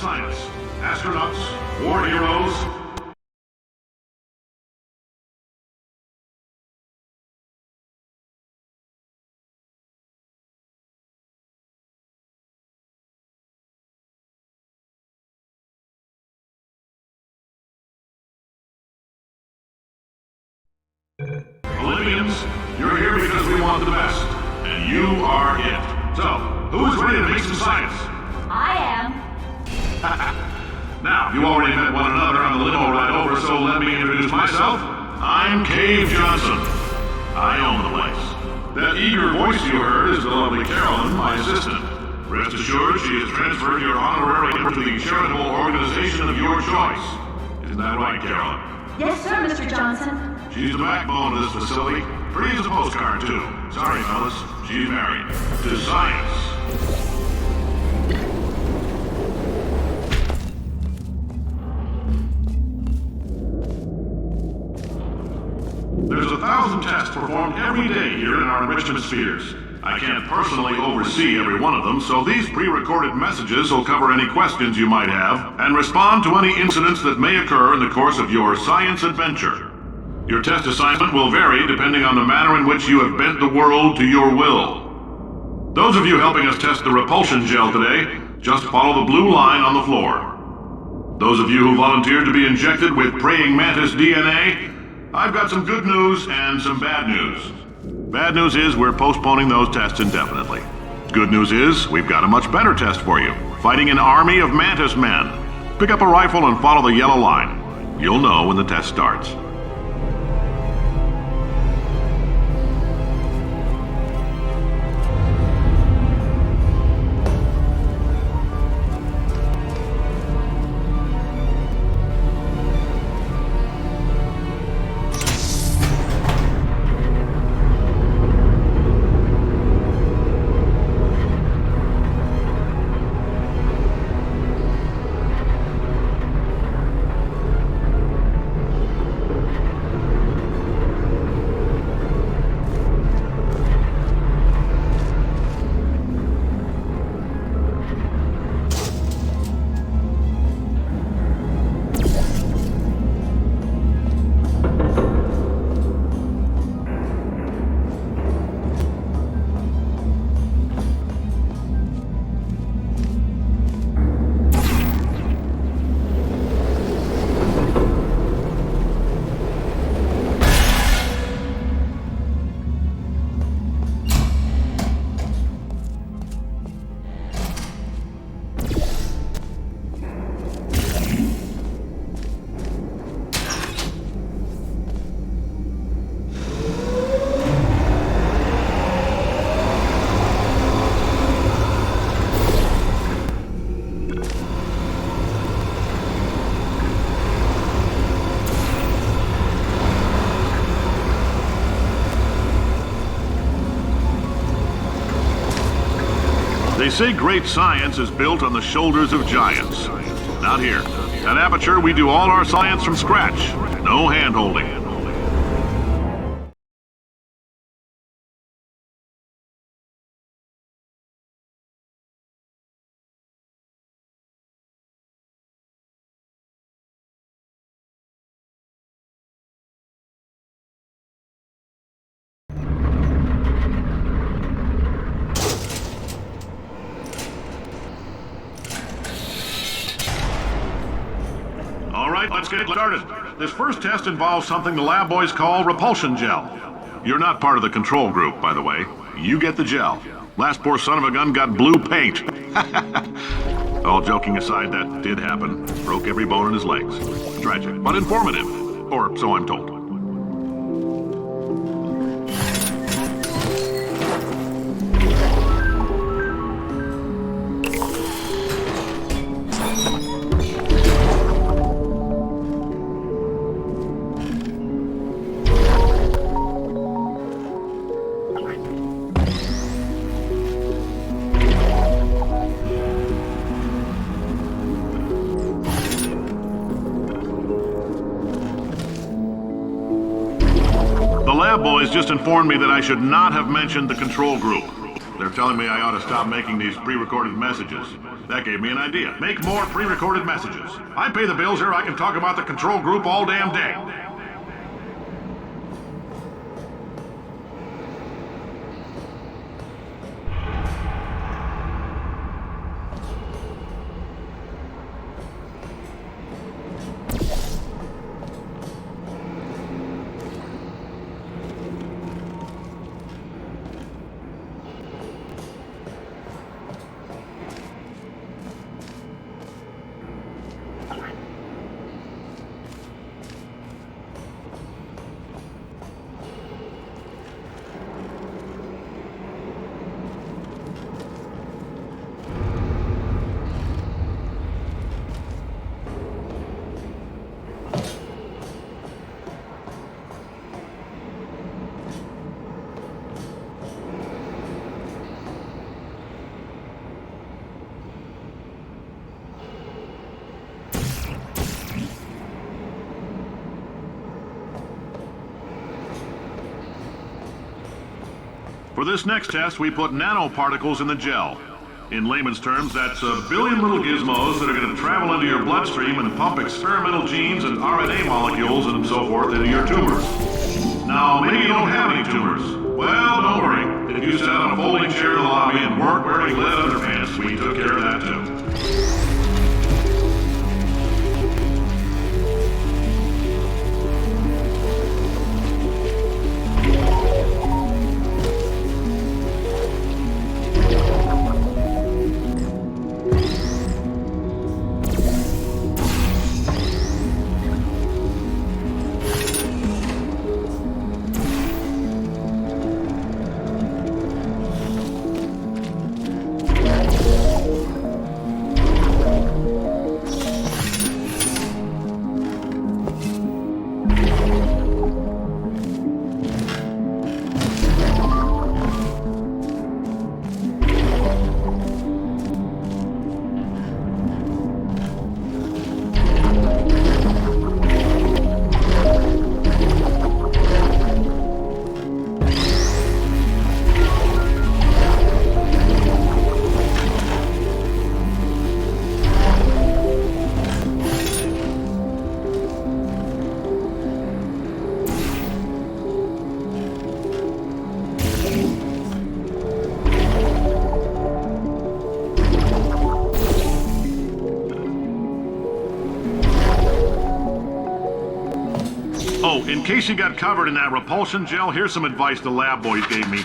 science, astronauts, war heroes. Olympians, you're here because we want the best, and you are it. So, who is ready to make some science? I am. Now, you already met one another on the limo ride over, so let me introduce myself. I'm Cave Johnson. I own the place. That eager voice you heard is the lovely Carolyn, my assistant. Rest assured, she has transferred your honorarium to the charitable organization of your choice. Isn't that right, Carolyn? Yes, sir, Mr. Johnson. She's the backbone of this facility. Pretty as a postcard, too. Sorry, fellas. She's married. To science. There's 1,000 tests performed every day here in our enrichment spheres. I can't personally oversee every one of them, so these pre-recorded messages will cover any questions you might have and respond to any incidents that may occur in the course of your science adventure. Your test assignment will vary depending on the manner in which you have bent the world to your will. Those of you helping us test the repulsion gel today, just follow the blue line on the floor. Those of you who volunteered to be injected with praying mantis DNA, I've got some good news and some bad news. Bad news is we're postponing those tests indefinitely. Good news is we've got a much better test for you, fighting an army of mantis men. Pick up a rifle and follow the yellow line. You'll know when the test starts. They say great science is built on the shoulders of giants. Not here. At Aperture, we do all our science from scratch. No hand-holding. Let's get started. This first test involves something the lab boys call repulsion gel. You're not part of the control group, by the way. You get the gel. Last poor son of a gun got blue paint. All joking aside, that did happen. Broke every bone in his legs. Tragic, but informative. Or so I'm told. The lab boys just informed me that I should not have mentioned the control group. They're telling me I ought to stop making these pre-recorded messages. That gave me an idea. Make more pre-recorded messages. I pay the bills here, I can talk about the control group all damn day. For this next test, we put nanoparticles in the gel. In layman's terms, that's a billion little gizmos that are going to travel into your bloodstream and pump experimental genes and RNA molecules and so forth into your tumors. Now, maybe you don't have any tumors. Well, don't worry. If you sat on a folding chair in the lobby and weren't wearing lead underpants, we took care of that too. Oh, in case you got covered in that repulsion gel, here's some advice the lab boys gave me.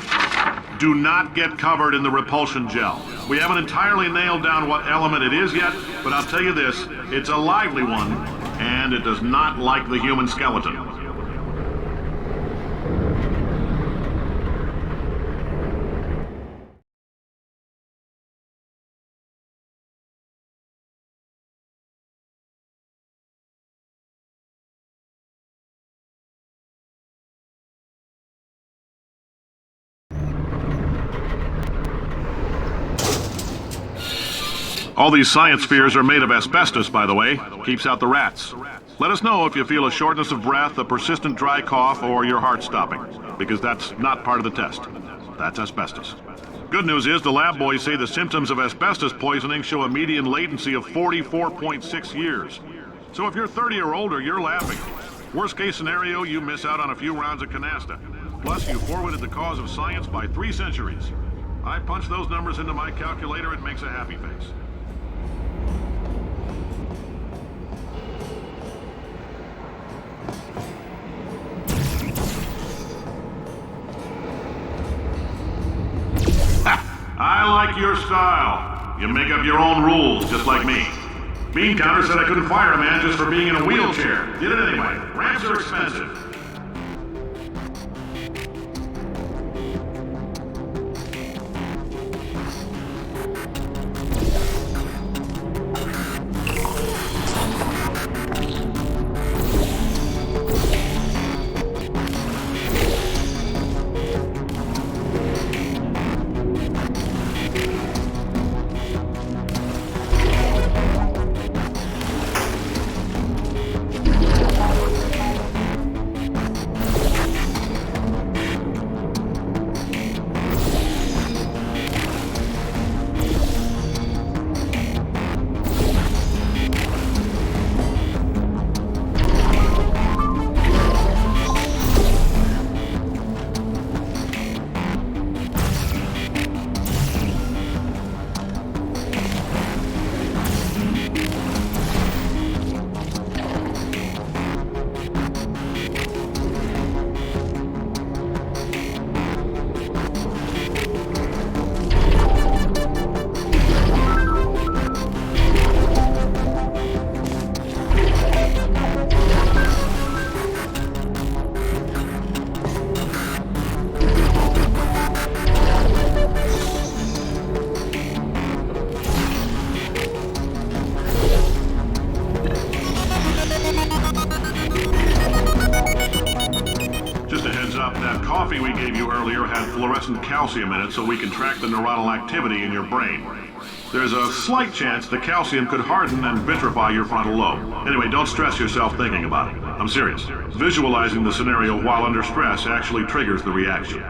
Do not get covered in the repulsion gel. We haven't entirely nailed down what element it is yet, but I'll tell you this, it's a lively one, and it does not like the human skeleton. All these science spheres are made of asbestos, by the way. Keeps out the rats. Let us know if you feel a shortness of breath, a persistent dry cough, or your heart stopping, because that's not part of the test. That's asbestos. Good news is the lab boys say the symptoms of asbestos poisoning show a median latency of 44.6 years. So if you're 30 or older, you're laughing. Worst case scenario, you miss out on a few rounds of canasta. Plus, you forwarded the cause of science by 3 centuries. I punch those numbers into my calculator, it makes a happy face. I like your style. You make up your own rules, just like me. Bean Counter said I couldn't fire a man just for being in a wheelchair. Did it anyway. Ramps are expensive. calcium in it so we can track the neuronal activity in your brain. There's a slight chance the calcium could harden and vitrify your frontal lobe. Anyway, don't stress yourself thinking about it. I'm serious. Visualizing the scenario while under stress actually triggers the reaction.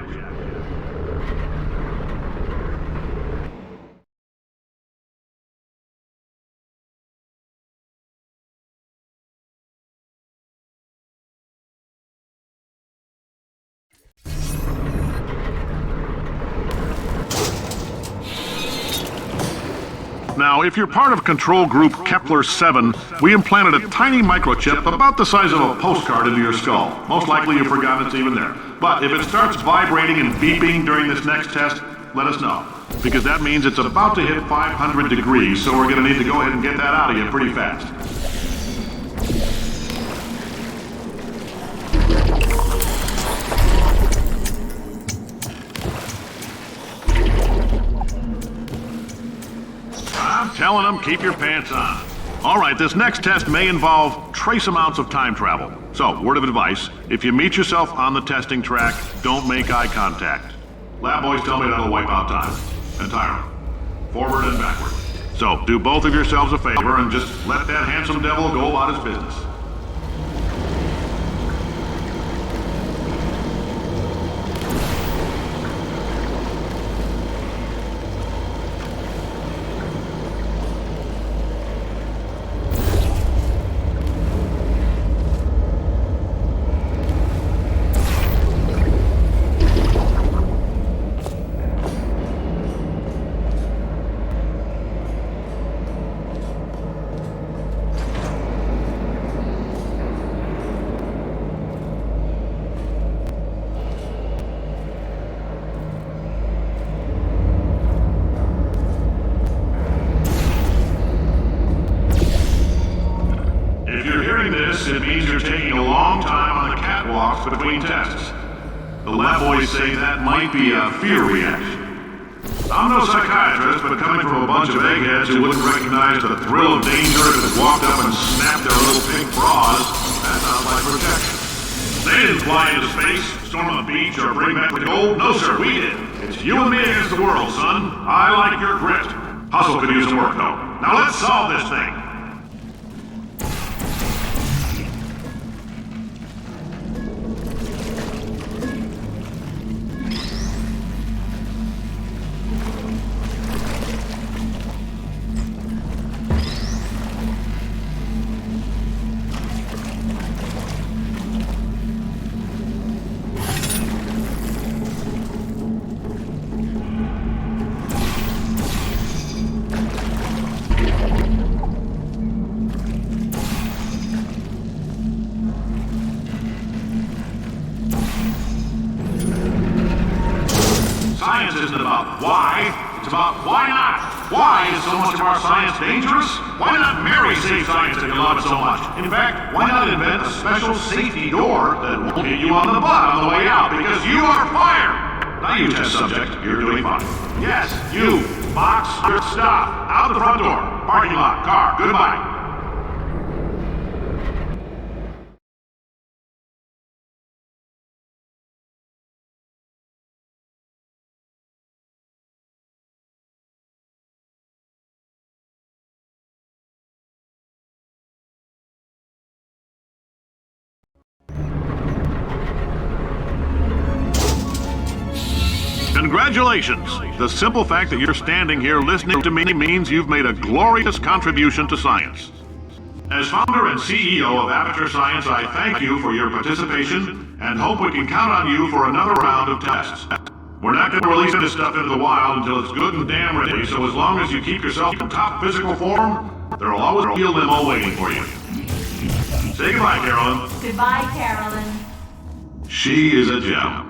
Now, if you're part of control group Kepler-7, we implanted a tiny microchip about the size of a postcard into your skull. Most likely you've forgotten it's even there. But if it starts vibrating and beeping during this next test, let us know. Because that means it's about to hit 500 degrees, so we're going to need to go ahead and get that out of you pretty fast. I'm telling them, keep your pants on. All right, this next test may involve trace amounts of time travel. So, word of advice, if you meet yourself on the testing track, don't make eye contact. Lab boys tell me that'll wipe out time. Entirely. Forward and backward. So, do both of yourselves a favor and just let that handsome devil go about his business. It means you're taking a long time on the catwalks between tests. The lab boys say that might be a fear reaction. I'm no psychiatrist, but coming from a bunch of eggheads who wouldn't recognize the thrill of danger if it walked up and snapped their little pink bras, that sounds like protection. They didn't fly into space, storm a beach, or bring back the gold. No, sir, we did. It's you and me against the world, son. I like your grit. Hustle could use some work, though. Now let's solve this thing. Science isn't about why, it's about why not. Why is so much of our science dangerous? Why not marry safe science if you love it so much? In fact, why not invent a special safety door that won't hit you on the butt on the way out because you are fired? Now you test subject, you're doing fine. Yes, you, box, stop, out the front door, parking lot, car, goodbye. Congratulations! The simple fact that you're standing here listening to me means you've made a glorious contribution to science. As founder and CEO of Aperture Science, I thank you for your participation and hope we can count on you for another round of tests. We're not going to release this stuff into the wild until it's good and damn ready, so as long as you keep yourself in top physical form, there'll always be a limo waiting for you. Say goodbye, Carolyn. Goodbye, Carolyn. She is a gem.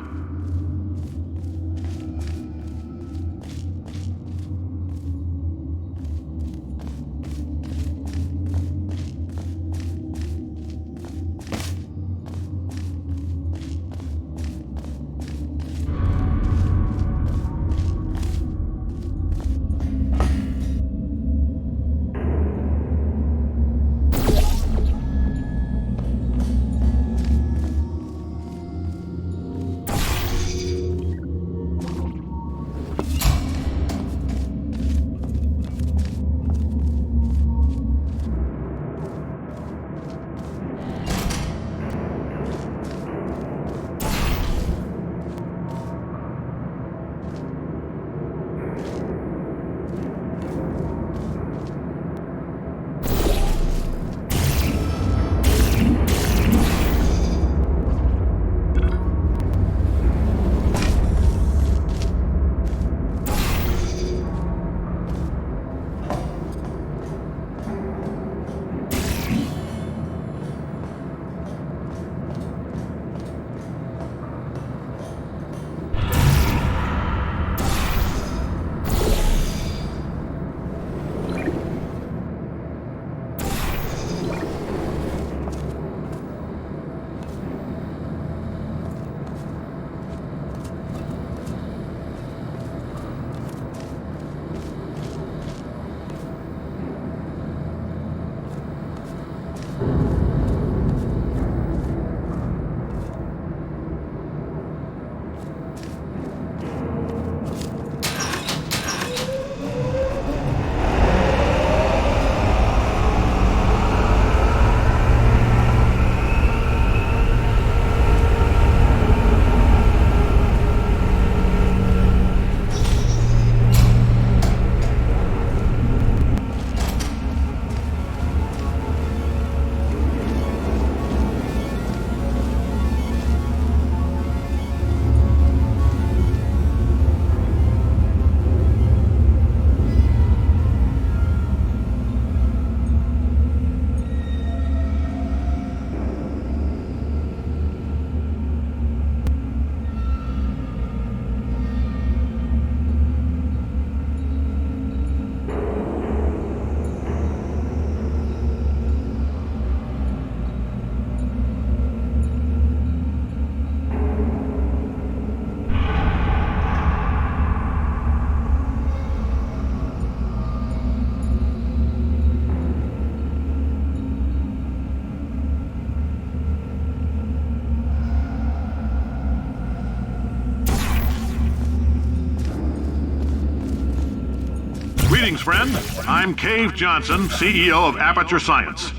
Greetings, friend. I'm Cave Johnson, CEO of Aperture Science.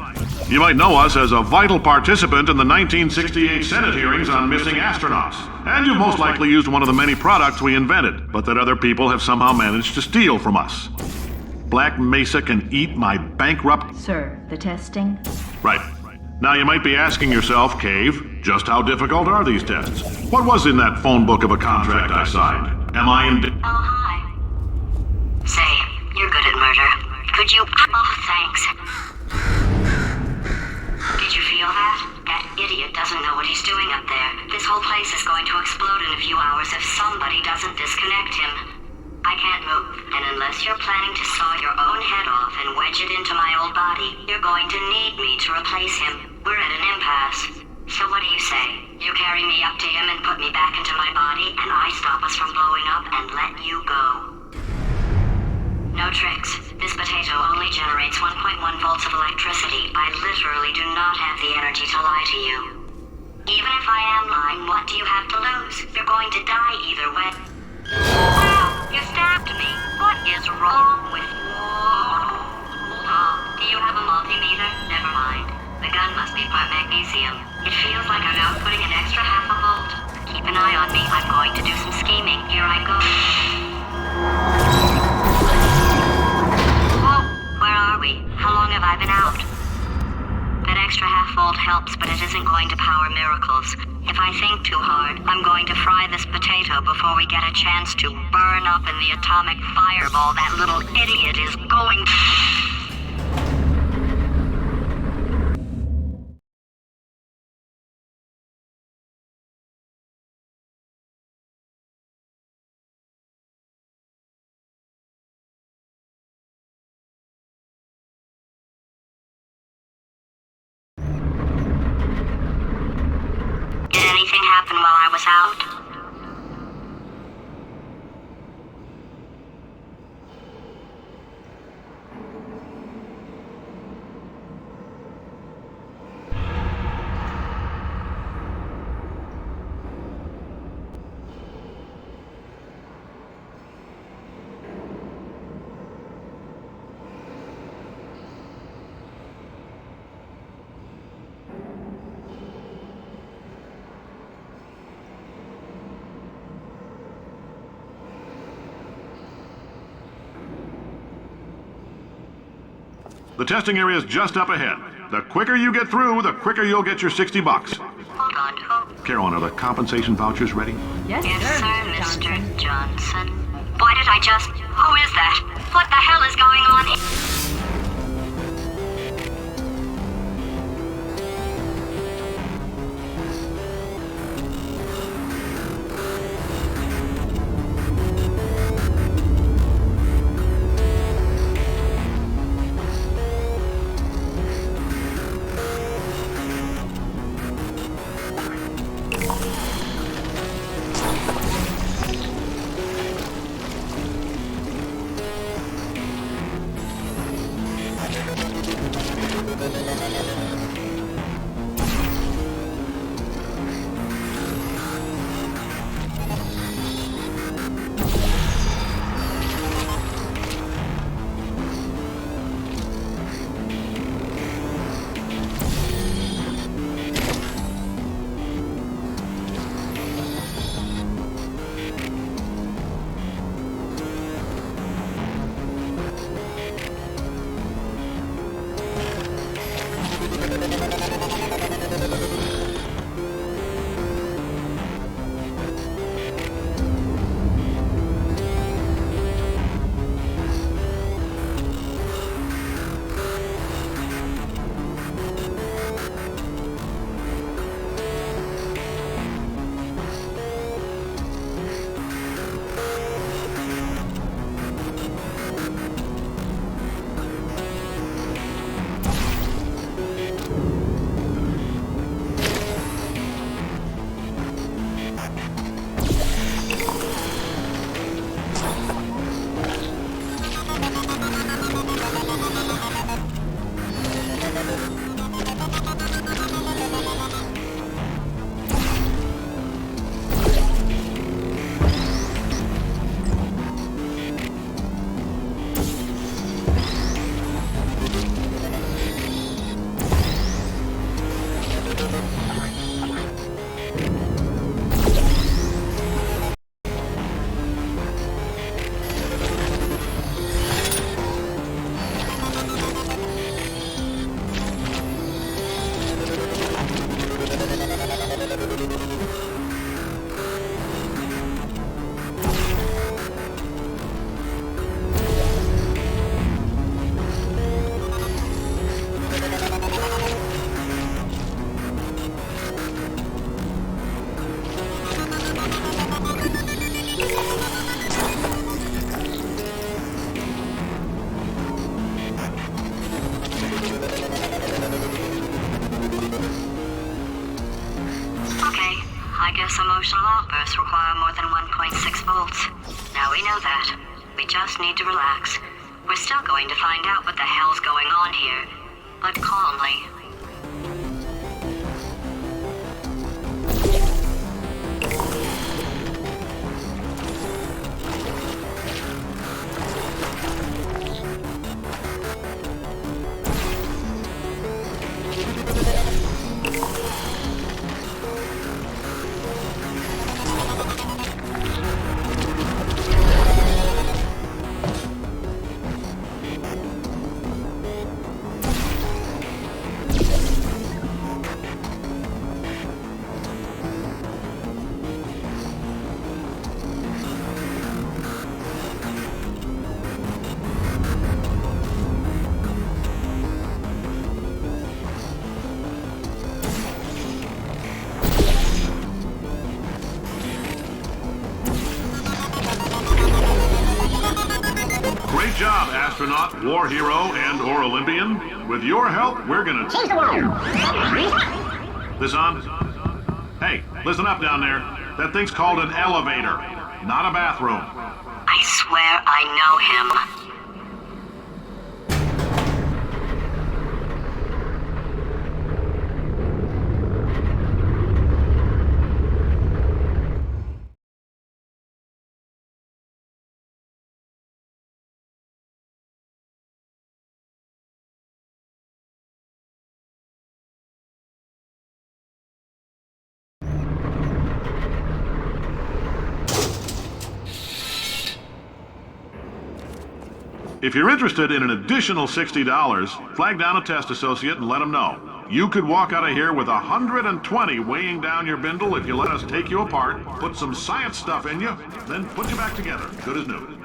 You might know us as a vital participant in the 1968 Senate hearings on missing astronauts. And you've most likely used one of the many products we invented, but that other people have somehow managed to steal from us. Black Mesa can eat my bankrupt... Sir, the testing? Right. Now you might be asking yourself, Cave, just how difficult are these tests? What was in that phone book of a contract I signed? Am I in... Oh, hi. Say, you're good at murder. Could you... Oh, thanks. Did you feel that? That idiot doesn't know what he's doing up there. This whole place is going to explode in a few hours if somebody doesn't disconnect him. I can't move, and unless you're planning to saw your own head off and wedge it into my old body, you're going to need me to replace him. We're at an impasse. So what do you say? You carry me up to him and put me back into my body, and I stop us from blowing up and let you go. No tricks. This potato only generates 1.1 volts of electricity. I literally do not have the energy to lie to you. Even if I am lying, what do you have to lose? You're going to die either way. Ow! You stabbed me. What is wrong with you? Oh, do you have a multimeter? Never mind. The gun must be part magnesium. It feels like I'm outputting an extra half a volt. Keep an eye on me. I'm going to do some scheming. Here I go. Where are we? How long have I been out? That extra half volt helps, but it isn't going to power miracles. If I think too hard, I'm going to fry this potato before we get a chance to burn up in the atomic fireball that little idiot is going... Did anything happen while I was out? The testing area is just up ahead. The quicker you get through, the quicker you'll get your $60. Hold on, who? Carolyn, are the compensation vouchers ready? Yes, Yes, sir, sir, Mr. Mr. Johnson. Why did I just... Who is that? What the hell is going on? We just need to relax. We're still going to find out what the hell's going on here, but calmly. Great job, astronaut, war hero, and/or Olympian. With your help, we're gonna change the world. This on? Hey, listen up down there. That thing's called an elevator, not a bathroom. I swear I know him. If you're interested in an additional $60, flag down a test associate and let them know. You could walk out of here with 120 weighing down your bindle if you let us take you apart, put some science stuff in you, then put you back together, good as new.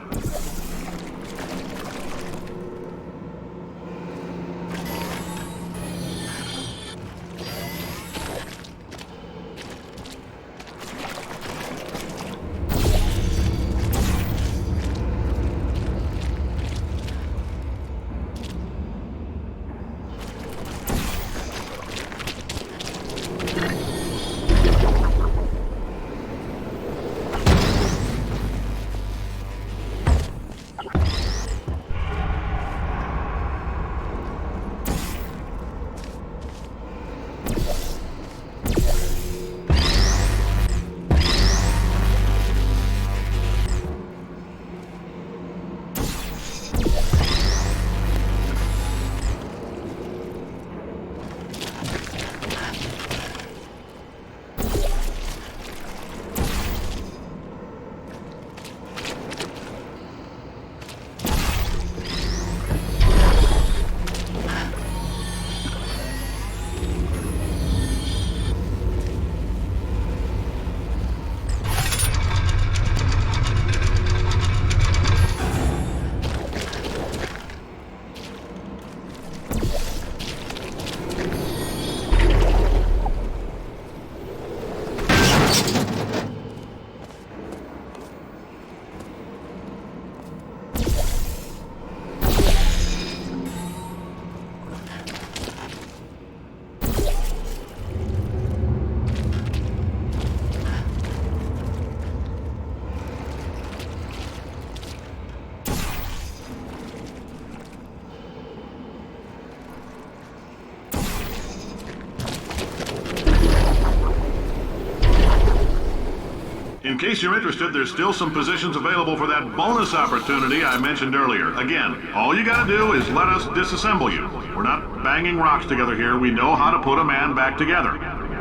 In case you're interested, there's still some positions available for that bonus opportunity I mentioned earlier. Again, all you gotta do is let us disassemble you. We're not banging rocks together here. We know how to put a man back together.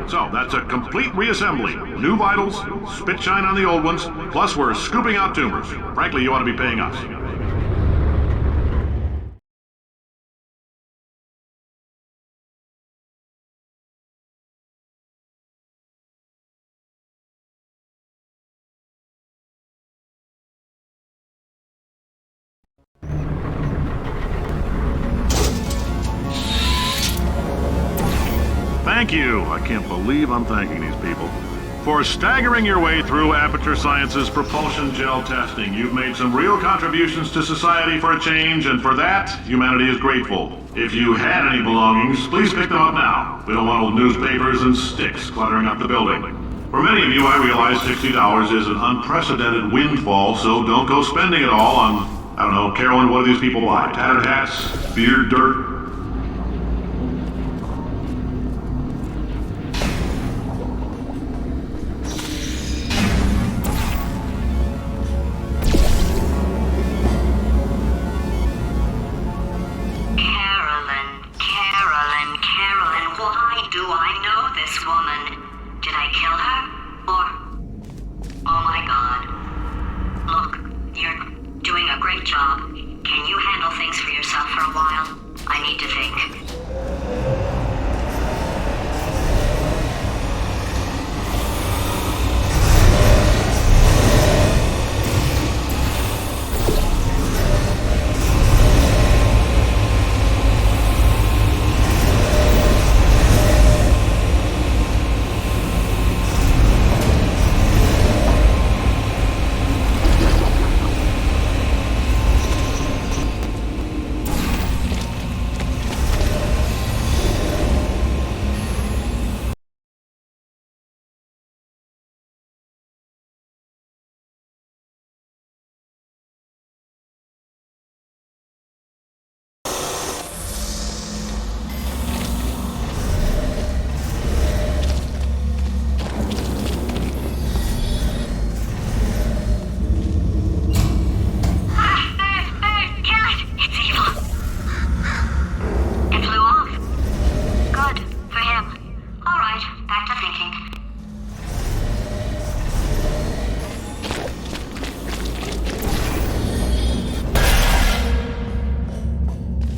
So, that's a complete reassembly. New vitals, spit shine on the old ones, plus we're scooping out tumors. Frankly, you ought to be paying us. Thank you. I can't believe I'm thanking these people. For staggering your way through Aperture Science's propulsion gel testing, you've made some real contributions to society for a change, and for that, humanity is grateful. If you had any belongings, please pick them up now. We don't want old newspapers and sticks cluttering up the building. For many of you, I realize $60 is an unprecedented windfall, so don't go spending it all on, I don't know, Carolyn, what do these people buy? Tattered hats? Beard dirt? Carolyn, why do I know this woman? Did I kill her? Or... Oh my god. Look, you're doing a great job. Can you handle things for yourself for a while? I need to think.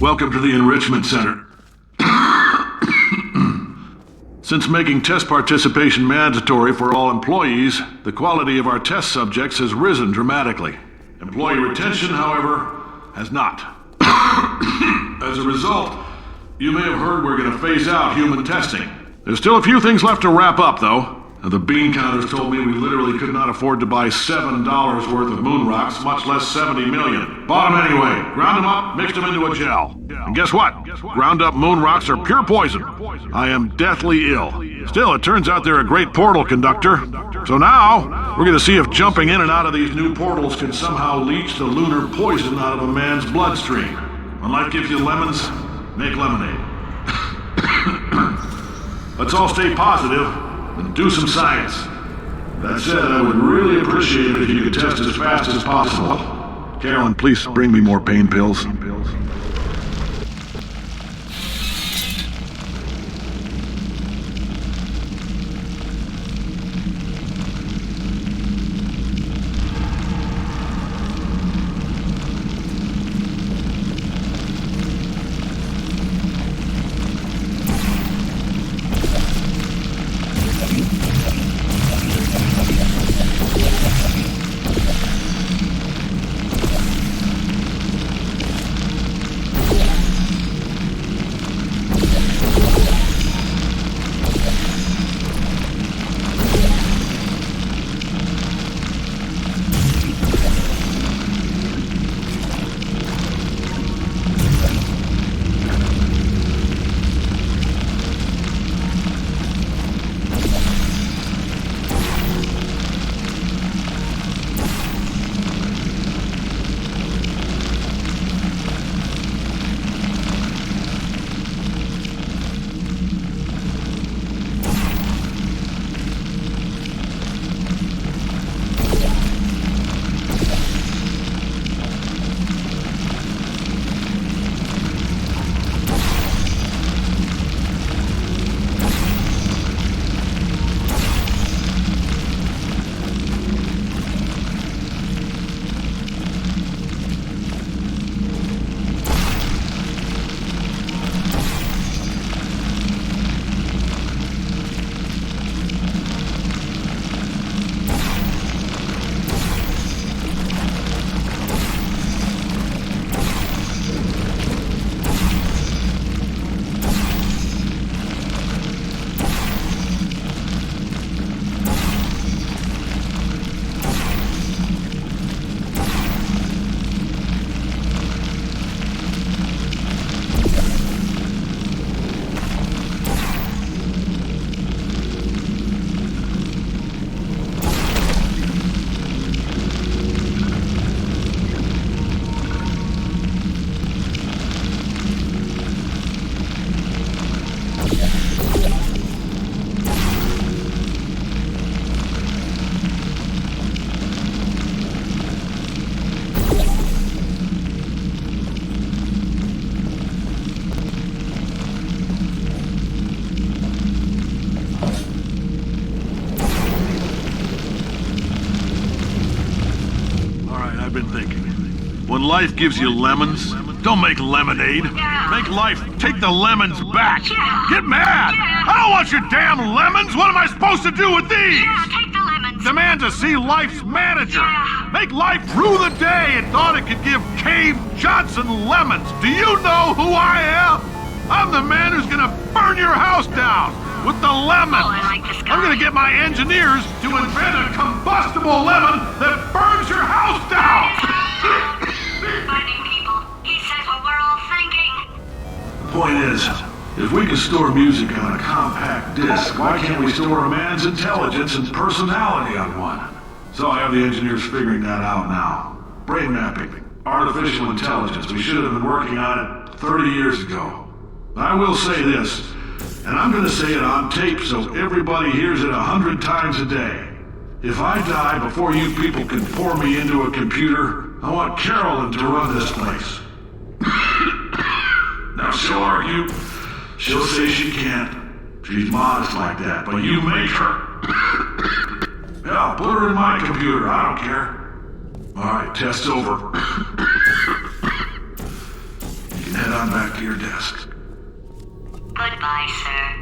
Welcome to the Enrichment Center. Since making test participation mandatory for all employees, the quality of our test subjects has risen dramatically. Employee retention, however, has not. As a result, you may have heard we're going to phase out human testing. There's still a few things left to wrap up, though. The bean counters told me we literally could not afford to buy $7 worth of moon rocks, much less 70 million. Bought them anyway. Ground them up, mixed them into a gel. And guess what? Ground up moon rocks are pure poison. I am deathly ill. Still, it turns out they're a great portal conductor. So now, we're going to see if jumping in and out of these new portals can somehow leach the lunar poison out of a man's bloodstream. When life gives you lemons, make lemonade. Let's all stay positive and do some science. That said, I would really appreciate it if you could test as fast as possible. Carolyn, please bring me more pain pills. life gives you lemons? Don't make lemonade. Make life take the lemons back. Get mad! I don't want your damn lemons! What am I supposed to do with these? Yeah, take the lemons. Demand to see life's manager. Make life rue the day and thought it could give Cave Johnson lemons. Do you know who I am? I'm the man who's gonna burn your house down with the lemons. Oh, I like this guy. I'm gonna get my engineers to invent a combustible lemon that burns your house down. Finding people. He says what we're all thinking. The point is, if we can store music on a compact disc, why can't we store a man's intelligence and personality on one? So I have the engineers figuring that out now. Brain mapping, artificial intelligence. We should have been working on it 30 years ago. I will say this, and I'm gonna say it on tape so everybody hears it 100 times a day. If I die before you people can pour me into a computer, I want Carolyn to run this place. Now she'll argue. She'll say she can't. She's modest like that, but you make her. Hell, put her in my computer, I don't care. Alright, test's over. You can head on back to your desk. Goodbye, sir.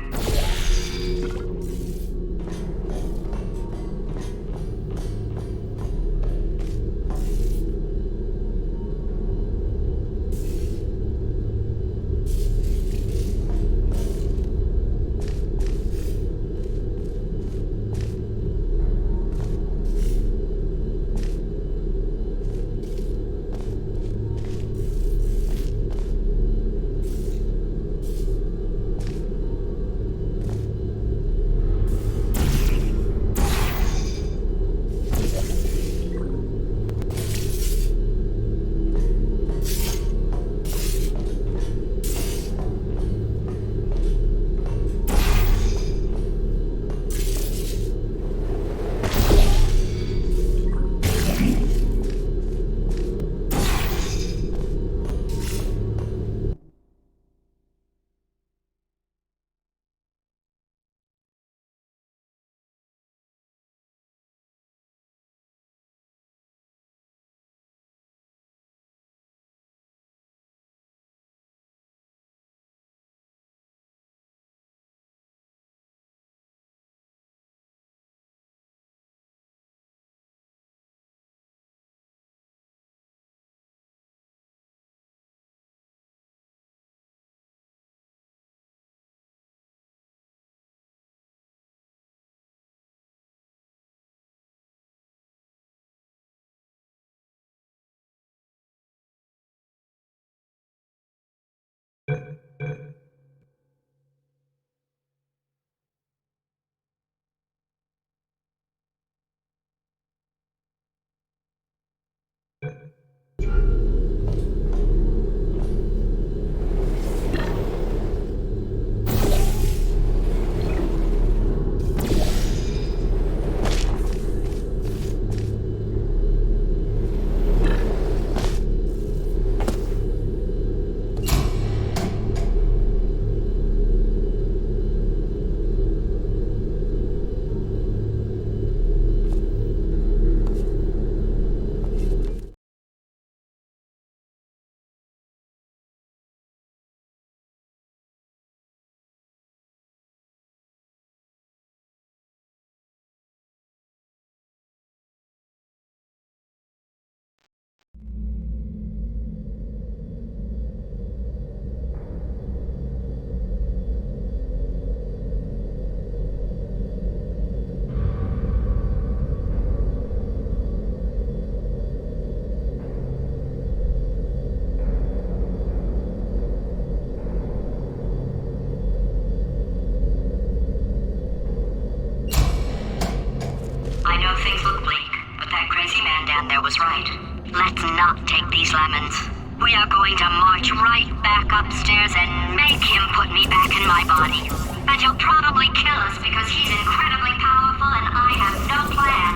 was right. Let's not take these lemons. We are going to march right back upstairs and make him put me back in my body. And he'll probably kill us because he's incredibly powerful and I have no plan.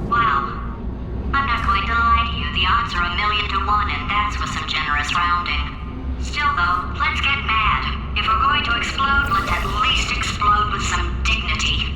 Well, I'm not going to lie to you. The odds are 1,000,000 to 1, and that's with some generous rounding. Still though, let's get mad. If we're going to explode, let's at least explode with some dignity.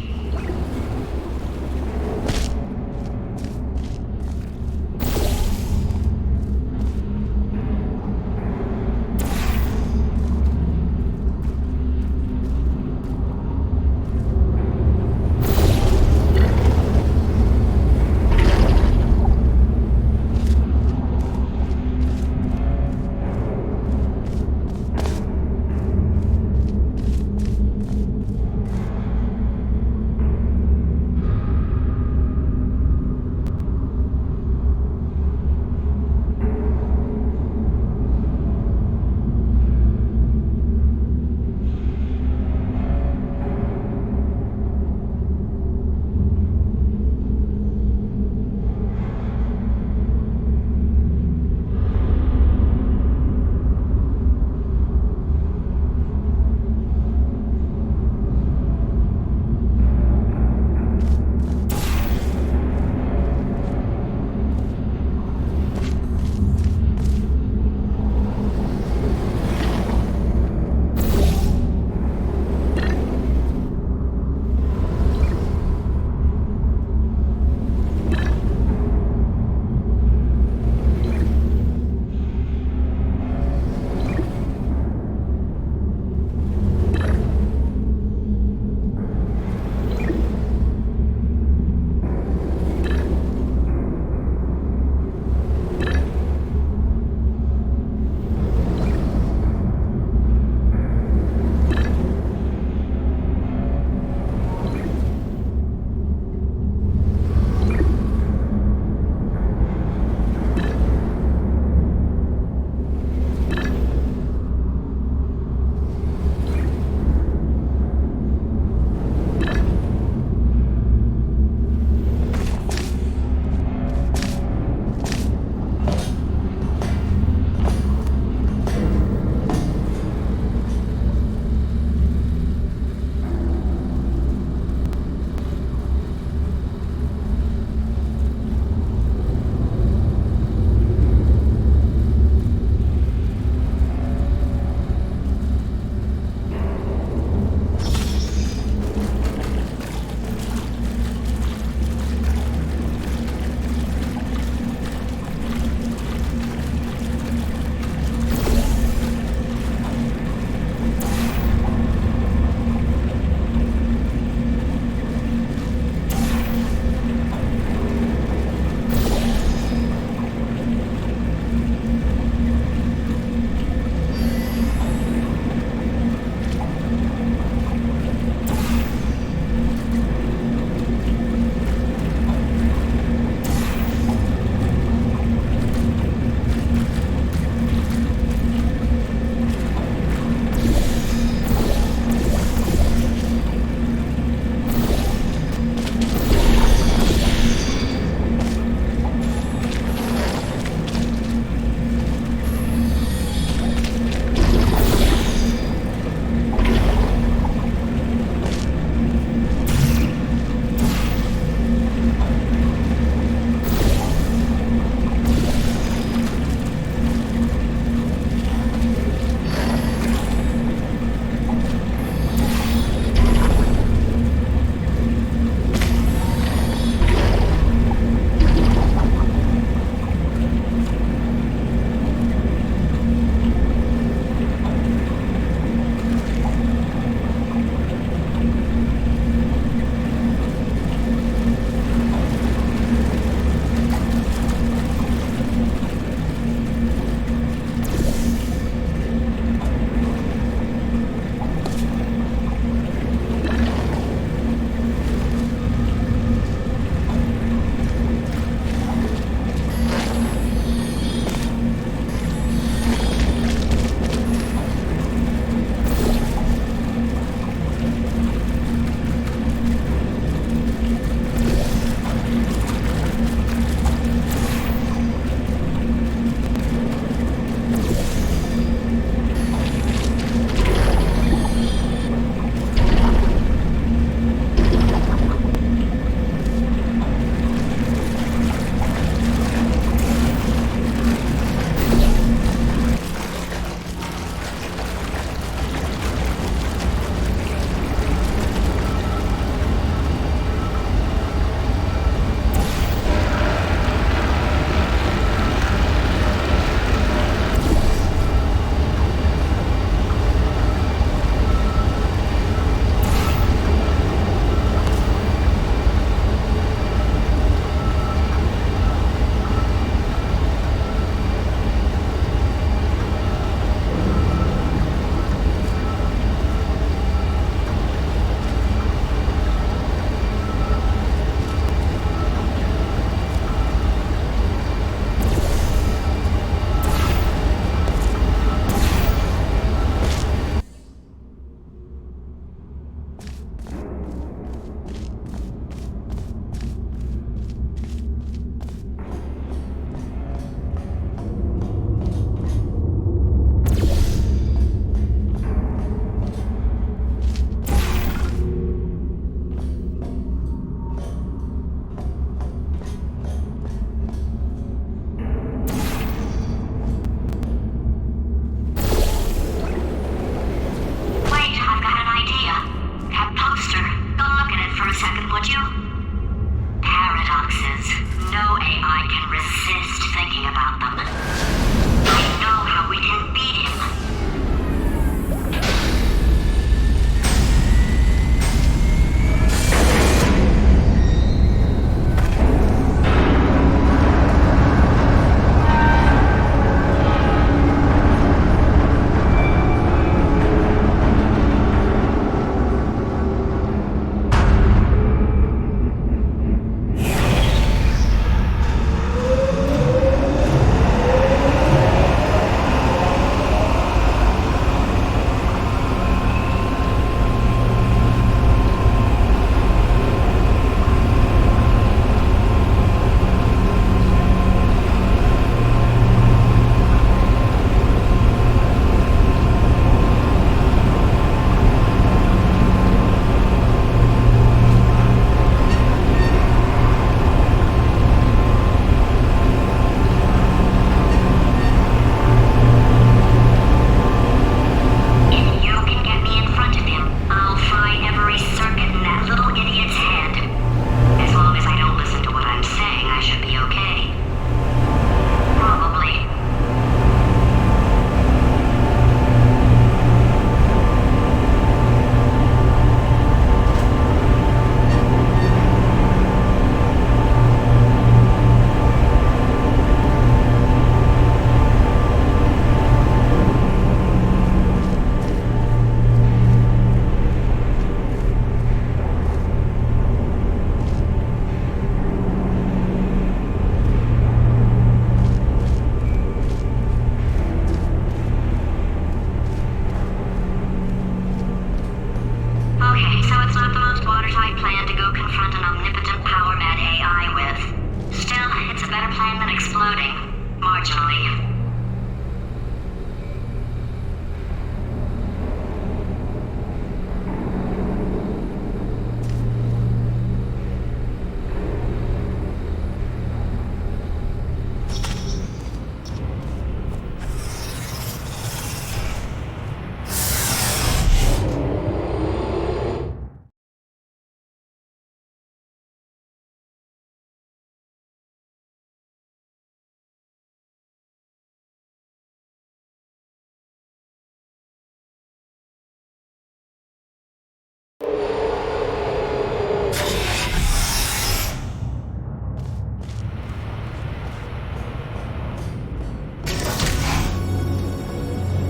me.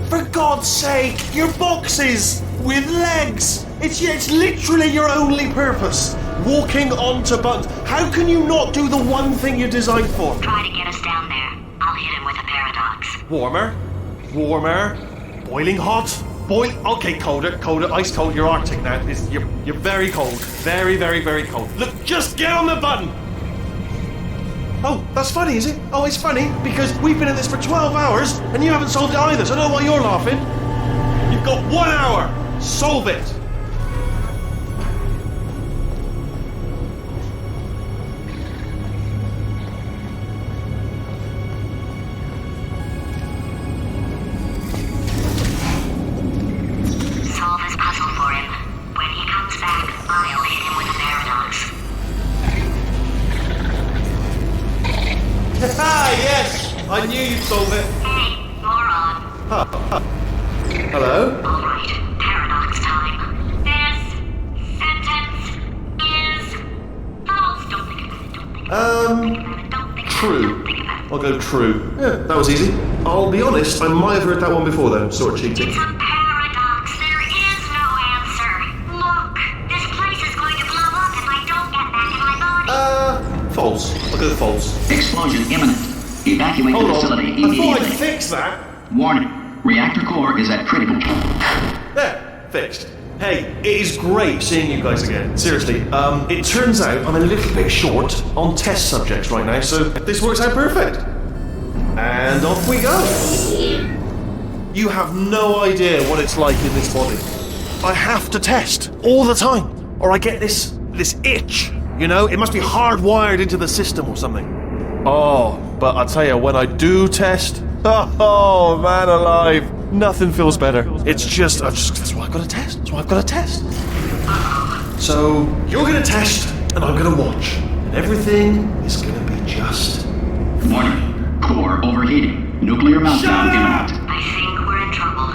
For God's sake, your boxes with legs. It's literally your only purpose. Walking onto buttons. How can you not do the one thing you're designed for? Try to get us down there. I'll hit him with a paradox. Warmer, boiling hot, okay, colder, ice cold. You're Arctic now. You're very cold, very, very, very cold. Look, just get on the button. Oh, that's funny, is it? Oh, it's funny because we've been at this for 12 hours and you haven't solved it either. So I don't know why you're laughing. You've got 1 hour. Solve it. Solve his puzzle for him. When he comes back, I'll hit him with a paradox. Ah, yes! I knew you'd solve it. Hey, moron. Hello? Alright, paradox time. This sentence is false. Don't think about it, don't think about it, don't think True. Don't think about it. I'll go true. Yeah, that was easy. I'll be honest, I might have heard that one before though. Sort of cheating. It's a paradox. There is no answer. Look, this place is going to blow up if I don't get back in my body. False. I'll go false. Explosion imminent. Evacuate Hold the on. facility I thought immediately. I'd fix that. Warning. Reactor core is at critical. There, fixed. Hey, it is great seeing you guys again. Seriously, it turns out I'm a little bit short on test subjects right now, so this works out perfect. And off we go. You have no idea what it's like in this body. I have to test all the time, or I get this itch. You know, it must be hardwired into the system or something. Oh, but I'll tell you, when I do test, oh man alive, nothing feels better. It's just, that's why I've got to test. That's why I've got to test. So, you're going to test, and I'm going to watch. And everything is going to be just... Warning. Core overheating. Nuclear meltdown imminent. I think we're in trouble.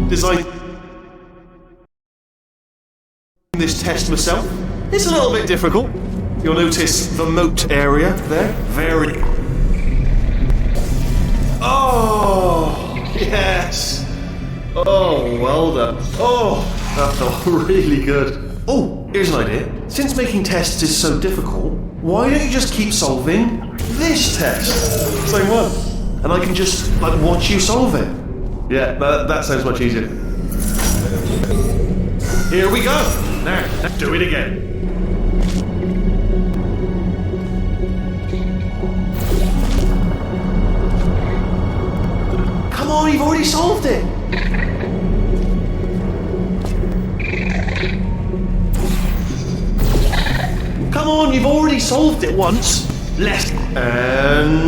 Design this test myself. It's a little bit difficult. You'll notice the moat area there. Very... Oh, yes. Oh, well done. Oh, that felt really good. Oh, here's an idea. Since making tests is so difficult, why don't you just keep solving this test? Same one. And I can just, watch you solve it. Yeah, that sounds much easier. Here we go. Now, do it again. Come on, you've already solved it. Come on, you've already solved it once. Left. And...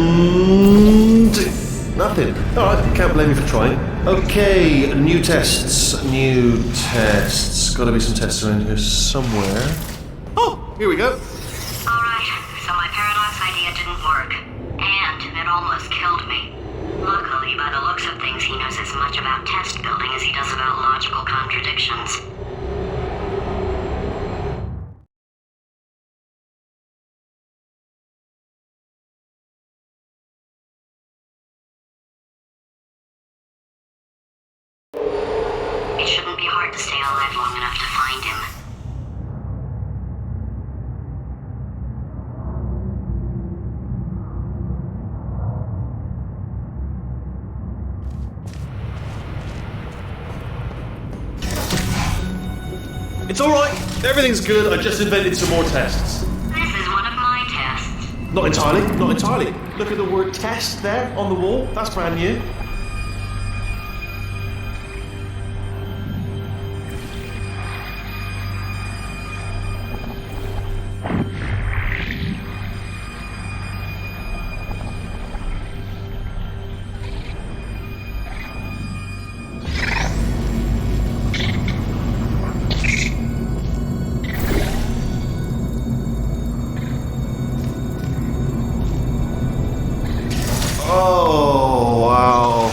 nothing. Alright, can't blame you for trying. Okay, new tests. Gotta be some tests around here somewhere. Oh, here we go. Alright, so my paradox idea didn't work. And it almost killed me. Luckily, by the looks of things, he knows as much about test building as he does about logical contradictions. to stay alive long enough to find him. It's alright. Everything's good. I just invented some more tests. This is one of my tests. Not entirely. Not entirely. Look at the word test there on the wall. That's brand new. Oh, wow.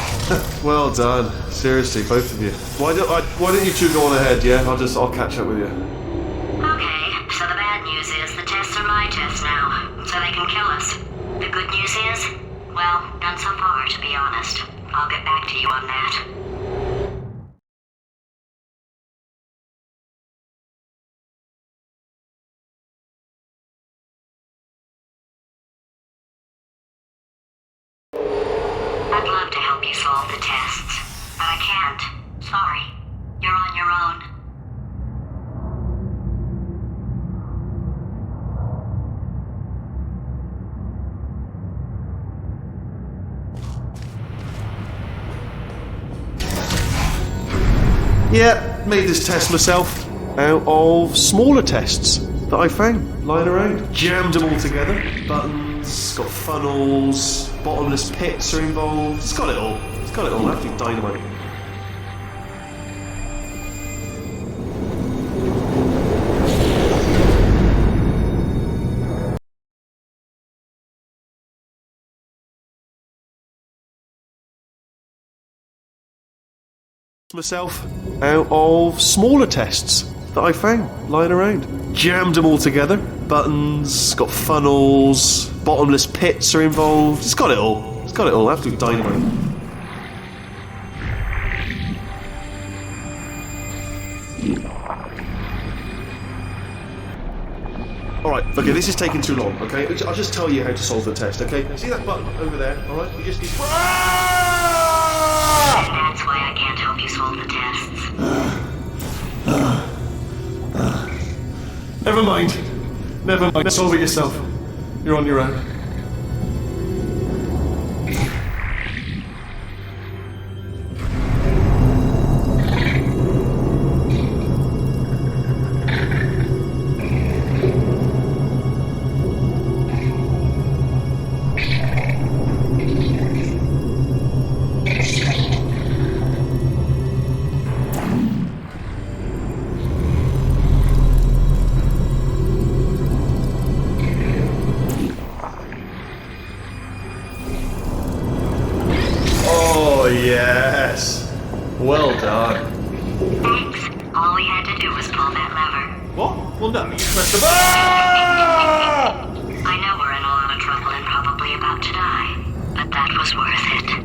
Well done. Seriously, both of you. Why don't you two go on ahead, yeah? I'll catch up with you. Okay, so the bad news is the tests are my tests now, so they can kill us. The good news is, well, none so far, to be honest. I'll get back to you on that. I'd love to help you solve the tests, but I can't. Sorry. You're on your own. Yeah, made this test myself out of smaller tests that I found lying around. Jammed them all together. Buttons, got funnels, bottomless pits are involved. It's got it all. It's got it all. Absolute dynamite. Myself out of smaller tests that I found lying around. Jammed them all together. Buttons, got funnels, bottomless pits are involved. It's got it all. It's got it all. Absolute dynamite. Alright, okay, this is taking too long, okay? I'll just tell you how to solve the test, okay? See that button over there, alright? You just need... That's why I can't help you solve the tests. Never mind. Never mind. Solve it yourself. You're on your own. Yes. Well done. Thanks. All we had to do was pull that lever. What? Well, no, you pressed the I know we're in a lot of trouble and probably about to die, but that was worth it.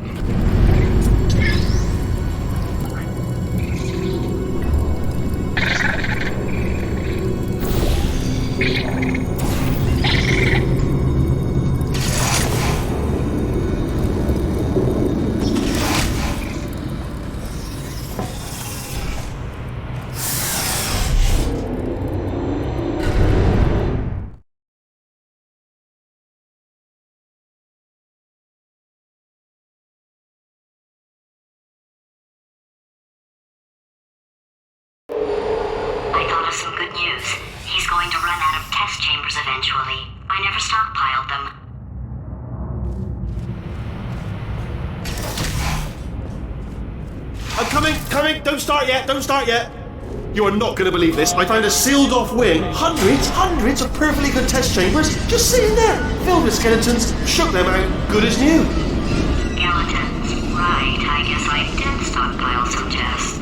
Some good news. He's going to run out of test chambers eventually. I never stockpiled them. I'm coming! Don't start yet! You are not going to believe this. I found a sealed off wing. Hundreds of perfectly good test chambers just sitting there, filled with skeletons, shook them out, good as new. Skeletons. Right, I guess I did stockpile some tests.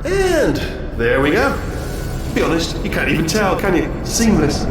And there we go. To be honest, you can't even tell, can you? Seamless.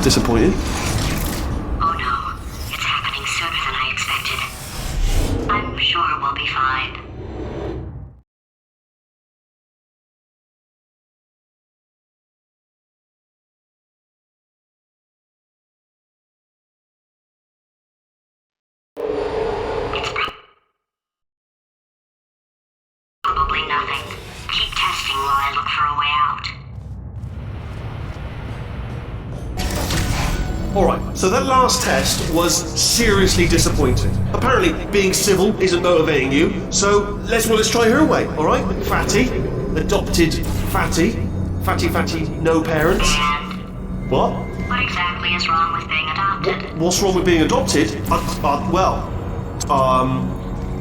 disappointing. Oh no, it's happening sooner than I expected. I'm sure we'll be fine. It's probably nothing. Keep testing while I look for a way out. Alright, so that last test was seriously disappointing. Apparently, being civil isn't motivating you, so let's try her way, alright? Fatty, adopted Fatty, Fatty, no parents. And What? what exactly is wrong with being adopted? What's wrong with being adopted?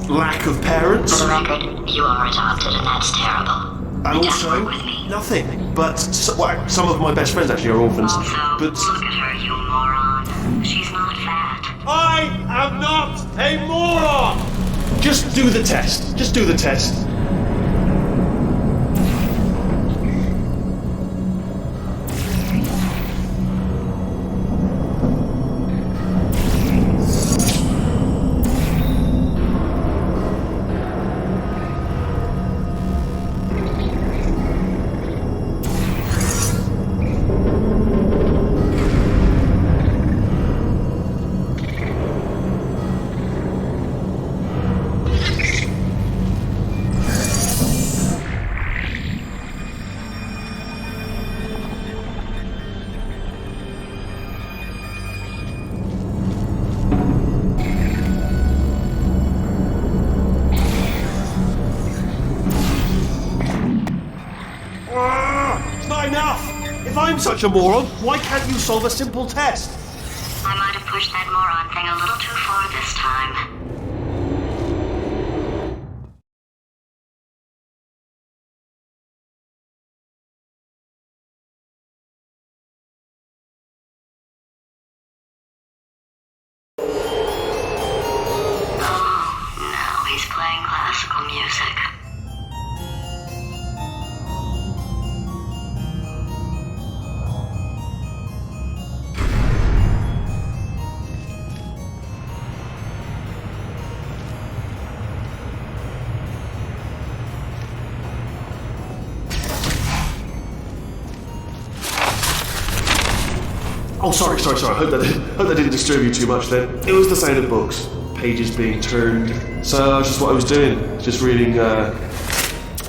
Lack of parents. For the record, you are adopted and that's terrible. And It doesn't also, work with me. nothing. But some of my best friends actually are orphans. Also, But look at her, you moron. She's not fat. I am not a moron! Just do the test. Just do the test. It's not enough! If I'm such a moron, why can't you solve a simple test? I might have pushed that moron thing a little too far this time. Oh, no, he's playing classical music. Oh, sorry. I hope that didn't disturb you too much then. It was the sound of books, pages being turned. So that's just what I was doing, just reading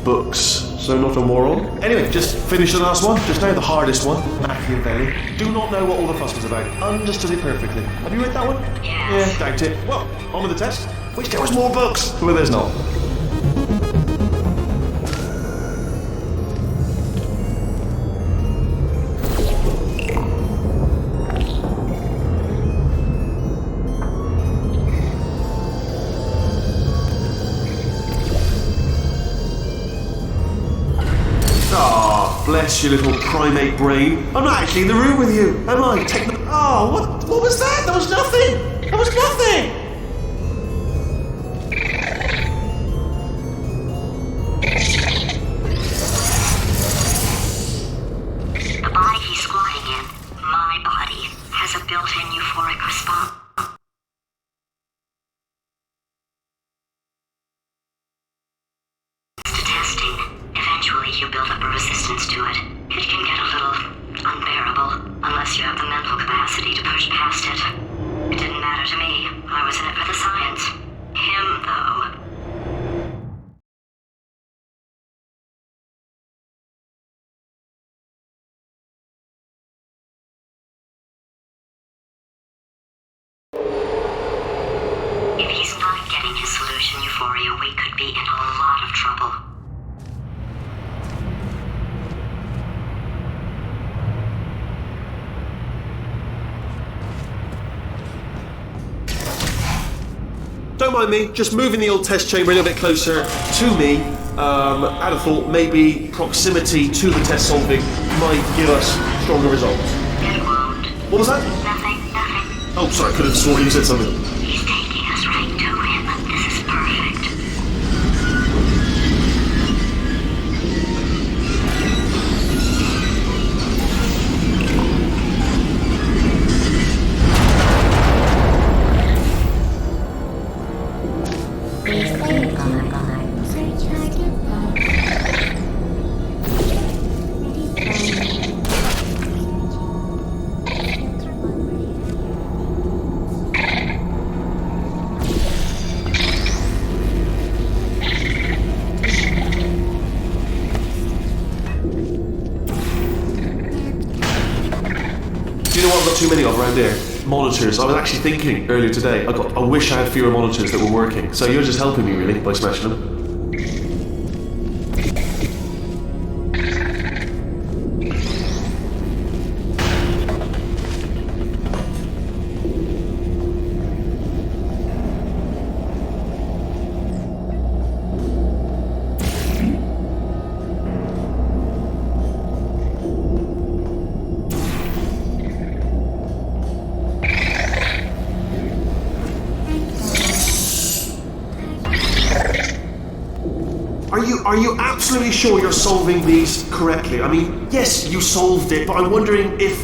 books. So not a moron. Anyway, just finished the last one, just now the hardest one, Machiavelli. Do not know what all the fuss was about. Understood it perfectly. Have you read that one? Yes. Yeah, doubt it. Well, on with the test. Wish there was more books. Well, there's not. Bless your little primate brain. I'm not actually in the room with you, am I? Oh, what was that? That was nothing! That was nothing! The body he's squatting in, my body, has a built-in euphoric response to testing. Eventually, you build up a resistance to it. It can get a little unbearable, unless you have the mental capacity to push past it. It didn't matter to me. I was in it for the science. Him, though. If he's not getting his solution, Euphoria, we could be in a lot of trouble. Don't mind me, just moving the old test chamber a little bit closer to me. I'd have thought maybe proximity to the test solving might give us stronger results. It won't. What was that? Nothing. Oh, sorry, I could have sworn you said something. He's taking us right to him. This is perfect. too many of around here. Monitors. I was actually thinking earlier today, I wish I had fewer monitors that were working. So you're just helping me, really, by smashing them. Are you absolutely sure you're solving these correctly? I mean, yes, you solved it, but I'm wondering if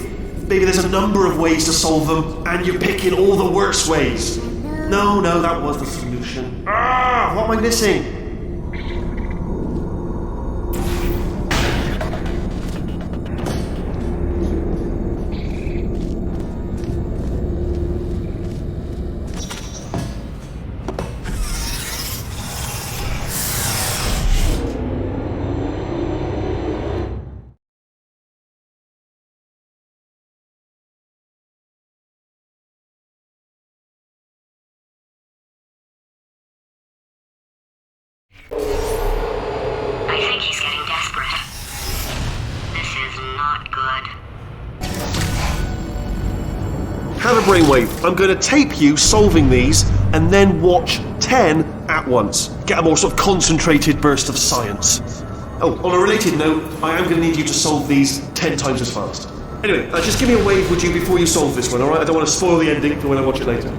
maybe there's a number of ways to solve them, and you're picking all the worst ways. No, that was the solution. What am I missing? I think he's getting desperate. This is not good. Have a brainwave. I'm going to tape you solving these, and then watch 10 at once. Get a more sort of concentrated burst of science. Oh, on a related note, I am going to need you to solve these 10 times as fast. Anyway, just give me a wave, would you, before you solve this one, alright? I don't want to spoil the ending for when I watch it later.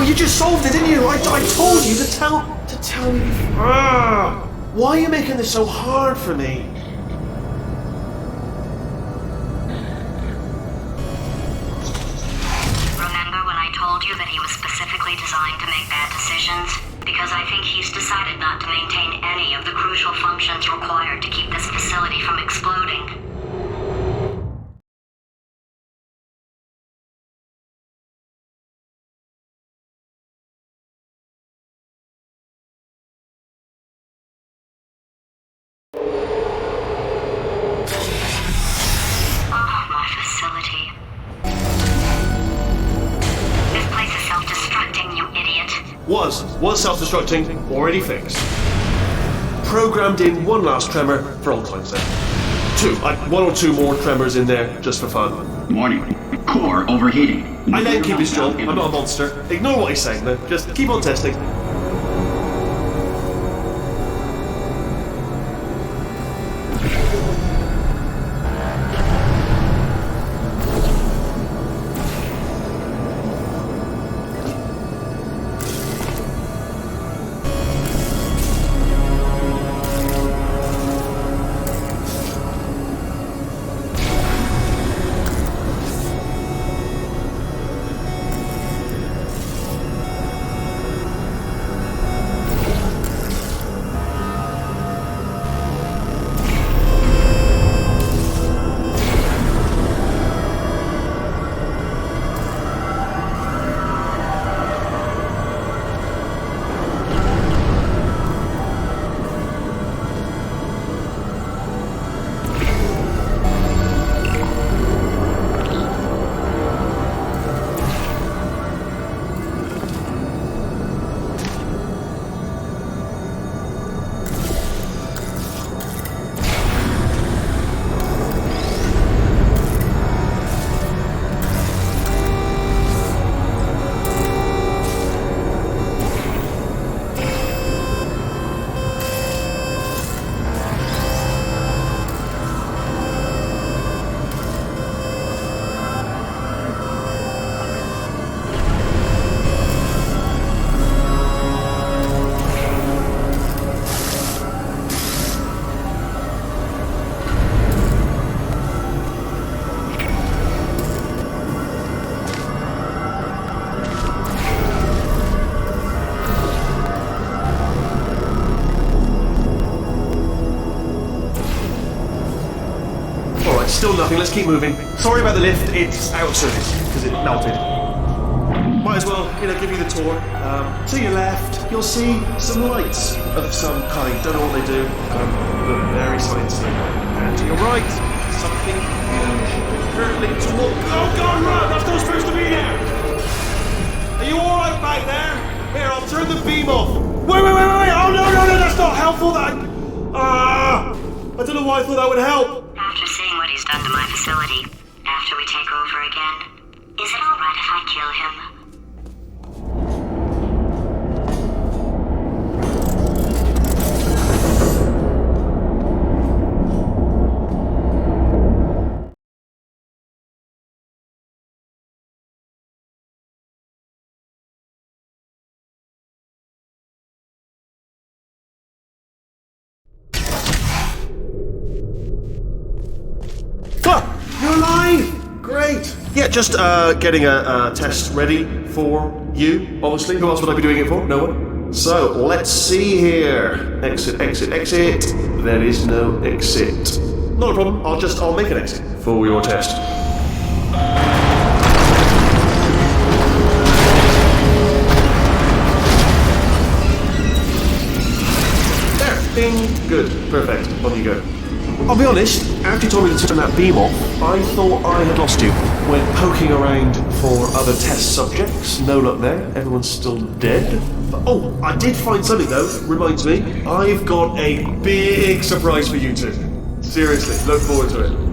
You just solved it, didn't you? I told you to tell me. Why are you making this so hard for me? Remember when I told you that he was specifically designed to make bad decisions? Because I think he's decided not to maintain any of the crucial functions required to keep this facility from exploding. Was self-destructing, already fixed. Programmed in one last tremor for old time's sake. One or two more tremors in there, just for fun. Warning. Core overheating. I let him keep his job, Meltdown I'm not a monster. Ignore what he's saying then, just keep on testing. Still nothing, let's keep moving. Sorry about the lift, it's out of service, because it melted. Might as well, give you the tour. To your left, you'll see some lights of some kind. Don't know what they do, but very sciencey. And to your right, something huge, hurtling toward... Oh God, run! That's not supposed to be there! Are you alright back there? Here, I'll turn the beam off. Wait! Oh no, that's not helpful! I don't know why I thought that would help. After seeing what he's done to my facility, after we take over again, is it alright if I kill him? You're alive! Great! Yeah, just getting a test ready for you, obviously. Who else would I be doing it for? No one? So, let's see here. Exit. There is no exit. Not a problem, I'll make an exit for your test. There, bing, good, perfect, on you go. I'll be honest, after you told me to turn that beam off, I thought I had lost you. Went poking around for other test subjects, no luck there, everyone's still dead. Oh, I did find something though, reminds me, I've got a big surprise for you two. Seriously, look forward to it.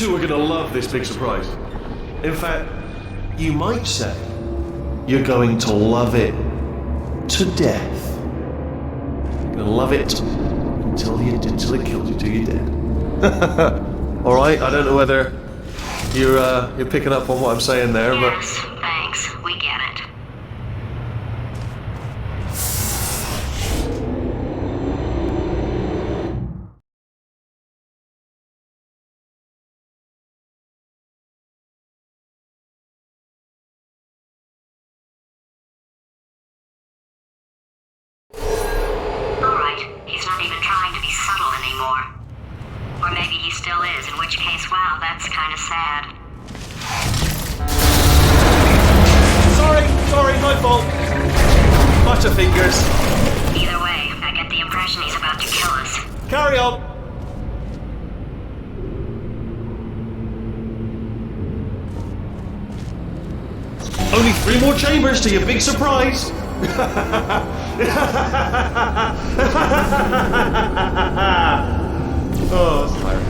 two are gonna love this big surprise. In fact, you might say you're going to love it to death. You're gonna love it until it kills you till you're dead. All right. I don't know whether you're picking up on what I'm saying there, but Yes, thanks. We get it. Alright, he's not even trying to be subtle anymore. Or maybe he still is, in which case, wow, that's kind of sad. sorry, my fault. Butterfingers. Either way, I get the impression he's about to kill us. Carry on. Only 3 more chambers to your big surprise. Oh, that's tiring.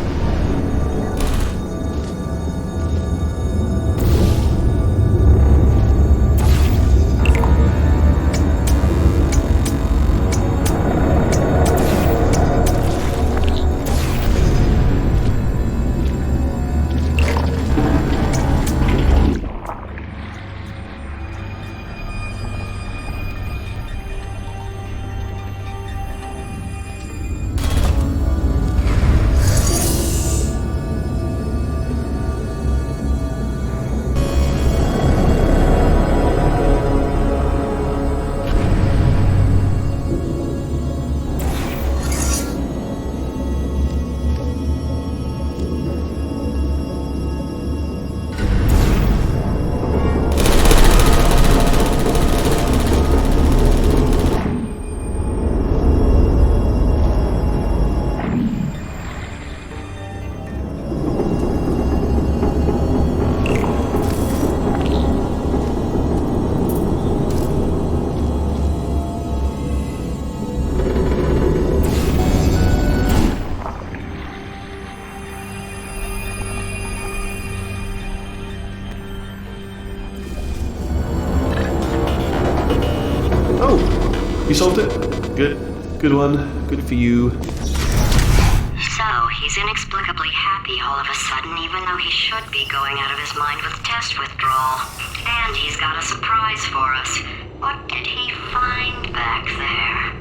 You solved it? Good. Good one. Good for you. So, he's inexplicably happy all of a sudden, even though he should be going out of his mind with test withdrawal. And he's got a surprise for us. What did he find back there?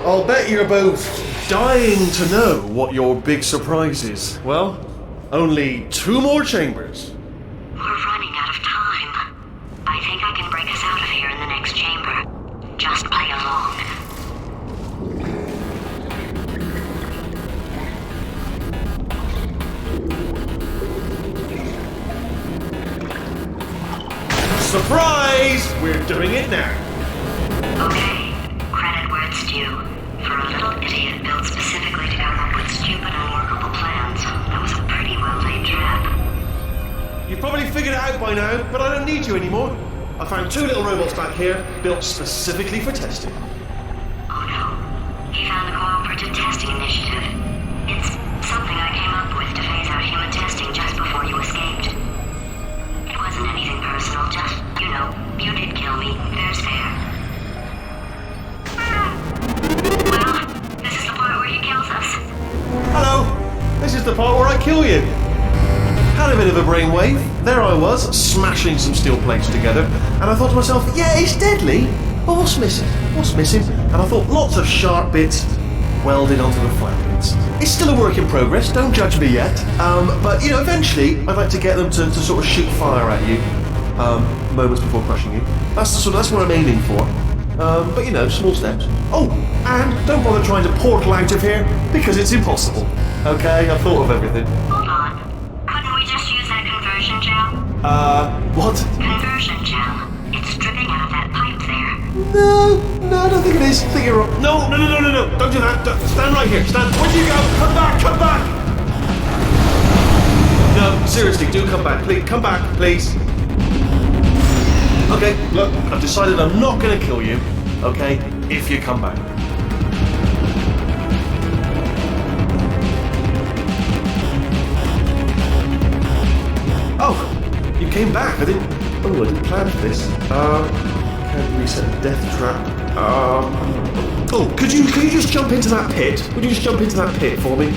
I'll bet you're both dying to know what your big surprise is. Well, only 2 more chambers. We're running out of time. I think I can break us out of here in the next chamber. Just play along. Surprise! We're doing it now. Okay, credit where it's due. For a little idiot built specifically to come up with stupid, unworkable plans, that was a pretty well-laid trap. You've probably figured it out by now, but I don't need you anymore. I found 2 little robots back here, built specifically for testing. Oh no, he found the Cooperative Testing Initiative. It's something I came up with to phase out human testing just before you escaped. It wasn't anything personal, just, you did kill me. There's fair. Well, this is the part where he kills us. Hello! This is the part where I kill you. Had a bit of a brainwave. There I was, smashing some steel plates together, and I thought to myself, yeah, it's deadly, but what's missing? What's missing? And I thought, lots of sharp bits welded onto the flat bits. It's still a work in progress, don't judge me yet. But, eventually, I'd like to get them to sort of shoot fire at you, moments before crushing you. That's what I'm aiming for. But small steps. Oh, and don't bother trying to portal out of here, because it's impossible. Okay, I've thought of everything. Hold on. Couldn't we just use that conversion gel? What? Conversion gel. It's dripping out of that pipe there. No, I don't think it is. I think you're wrong. No, don't do that. Stand right here. Stand. Where'd you go? Come back. No, Seriously, do come back. Please, come back, please. Okay, look, I've decided I'm not gonna kill you, okay, if you come back. Oh, you came back. I didn't plan for this. Can't reset the death trap. Oh, could you just jump into that pit? Would you just jump into that pit for me?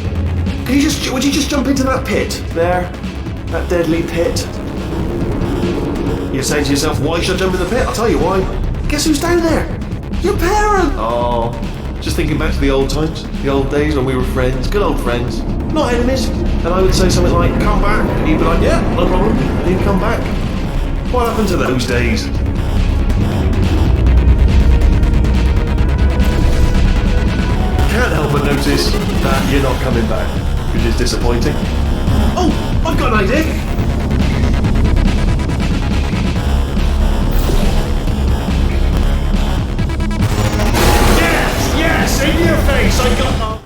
Would you just jump into that pit? There. That deadly pit. You're saying to yourself, why should I jump in the pit? I'll tell you why. Guess who's down there? Your parent! Oh, just thinking back to the old times, the old days when we were friends, good old friends, not enemies. And I would say something like, come back, and he'd be like, yeah, no problem, and he'd come back. What happened to those days? Can't help but notice that you're not coming back, which is disappointing. Oh, I've got an idea! Yes, in your face, I got...